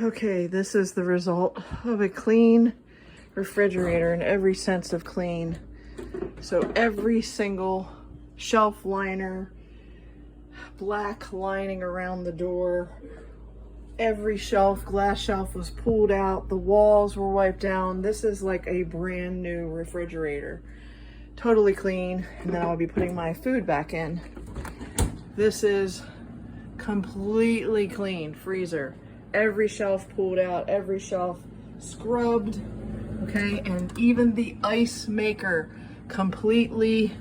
Okay, this is the result of a clean refrigerator in every sense of clean. So every single shelf liner, black lining around the door, every shelf, glass shelf was pulled out, the walls were wiped down. This is like a brand new refrigerator. Totally clean, and then I'll be putting my food back in. This is completely clean freezer. Every shelf pulled out, every shelf scrubbed, okay? And even the ice maker completely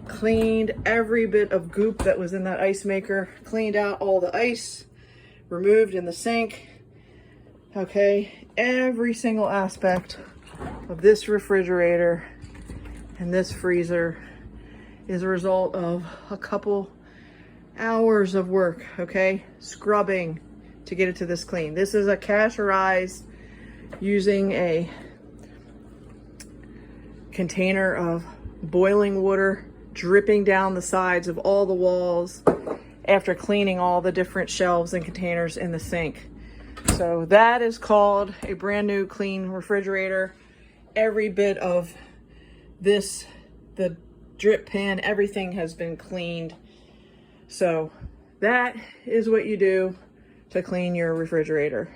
cleaned. Every bit of goop that was in that ice maker, cleaned out all the ice, removed in the sink, okay? Every single aspect of this refrigerator and this freezer is a result of a couple hours of work, okay? Scrubbing to get it to this clean. This is a Kasherized using a container of boiling water dripping down the sides of all the walls after cleaning all the different shelves and containers in the sink. So that is called a brand new clean refrigerator. Every bit of this, the drip pan, everything has been cleaned. So that is what you do to clean your refrigerator.